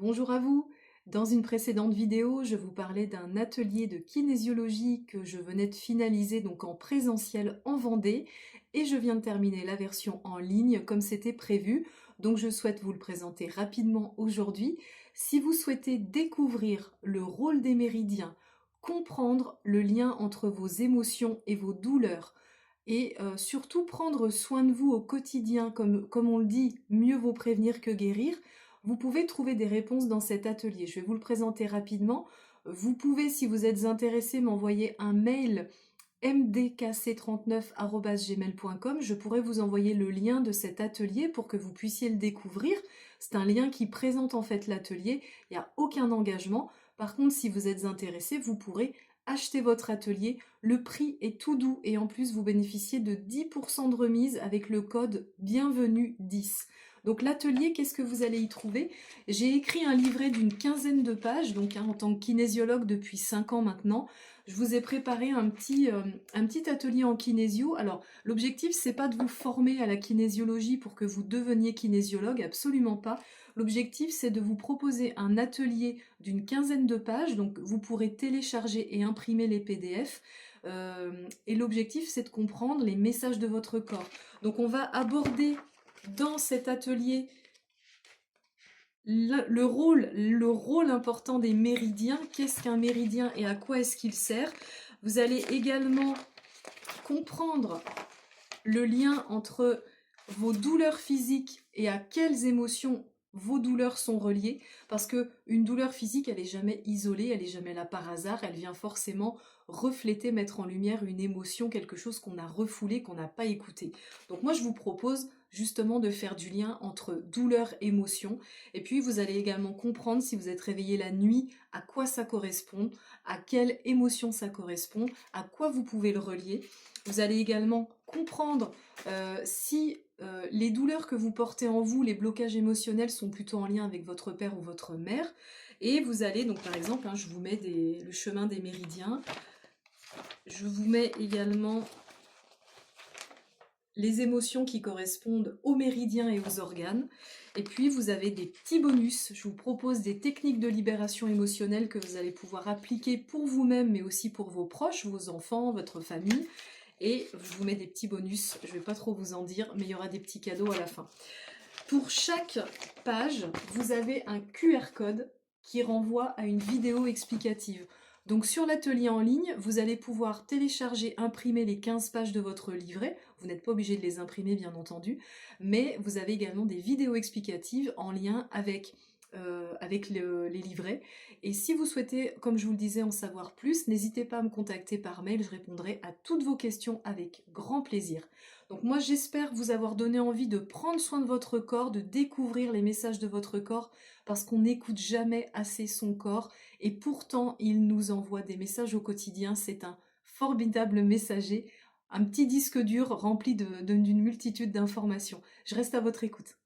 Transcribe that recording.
Bonjour à vous. Dans une précédente vidéo, je vous parlais d'un atelier de kinésiologie que je venais de finaliser donc en présentiel en Vendée et je viens de terminer la version en ligne comme c'était prévu. Donc je souhaite vous le présenter rapidement aujourd'hui. Si vous souhaitez découvrir le rôle des méridiens, comprendre le lien entre vos émotions et vos douleurs et surtout prendre soin de vous au quotidien, comme on le dit, mieux vaut prévenir que guérir, vous pouvez trouver des réponses dans cet atelier. Je vais vous le présenter rapidement. Vous pouvez, si vous êtes intéressé, m'envoyer un mail mdkc39@gmail.com. Je pourrais vous envoyer le lien de cet atelier pour que vous puissiez le découvrir. C'est un lien qui présente en fait l'atelier. Il n'y a aucun engagement. Par contre, si vous êtes intéressé, vous pourrez acheter votre atelier. Le prix est tout doux et en plus, vous bénéficiez de 10% de remise avec le code bienvenue10. Donc l'atelier, qu'est-ce que vous allez y trouver? J'ai écrit un livret d'une quinzaine de pages, donc en tant que kinésiologue depuis 5 ans maintenant, je vous ai préparé un petit atelier en kinésio. Alors l'objectif, c'est pas de vous former à la kinésiologie pour que vous deveniez kinésiologue, absolument pas. L'objectif, c'est de vous proposer un atelier d'une quinzaine de pages, donc vous pourrez télécharger et imprimer les PDF. Et l'objectif, c'est de comprendre les messages de votre corps. Donc on va aborder dans cet atelier le rôle important des méridiens. Qu'est-ce qu'un méridien et à quoi est-ce qu'il sert? Vous allez également comprendre le lien entre vos douleurs physiques et à quelles émotions vos douleurs sont reliées, parce que une douleur physique, elle n'est jamais isolée, elle n'est jamais là par hasard, elle vient forcément refléter, mettre en lumière une émotion, quelque chose qu'on a refoulé, qu'on n'a pas écouté. Donc moi, je vous propose justement de faire du lien entre douleur et émotion, et puis vous allez également comprendre, si vous êtes réveillé la nuit, à quoi ça correspond, à quelle émotion ça correspond, à quoi vous pouvez le relier. Vous allez également comprendre si les douleurs que vous portez en vous, les blocages émotionnels sont plutôt en lien avec votre père ou votre mère. Et vous allez, donc par exemple, je vous mets le chemin des méridiens. Je vous mets également les émotions qui correspondent aux méridiens et aux organes. Et puis vous avez des petits bonus. Je vous propose des techniques de libération émotionnelle que vous allez pouvoir appliquer pour vous-même, mais aussi pour vos proches, vos enfants, votre famille. Et je vous mets des petits bonus, je ne vais pas trop vous en dire, mais il y aura des petits cadeaux à la fin. Pour chaque page, vous avez un QR code qui renvoie à une vidéo explicative. Donc sur l'atelier en ligne, vous allez pouvoir télécharger, imprimer les 15 pages de votre livret. Vous n'êtes pas obligé de les imprimer, bien entendu, mais vous avez également des vidéos explicatives en lien avec les livrets. Et si vous souhaitez, comme je vous le disais, en savoir plus, n'hésitez pas à me contacter par mail, je répondrai à toutes vos questions avec grand plaisir. Donc moi j'espère vous avoir donné envie de prendre soin de votre corps, de découvrir les messages de votre corps, parce qu'on n'écoute jamais assez son corps, et pourtant il nous envoie des messages au quotidien, c'est un formidable messager, un petit disque dur rempli d'une multitude d'informations. Je reste à votre écoute.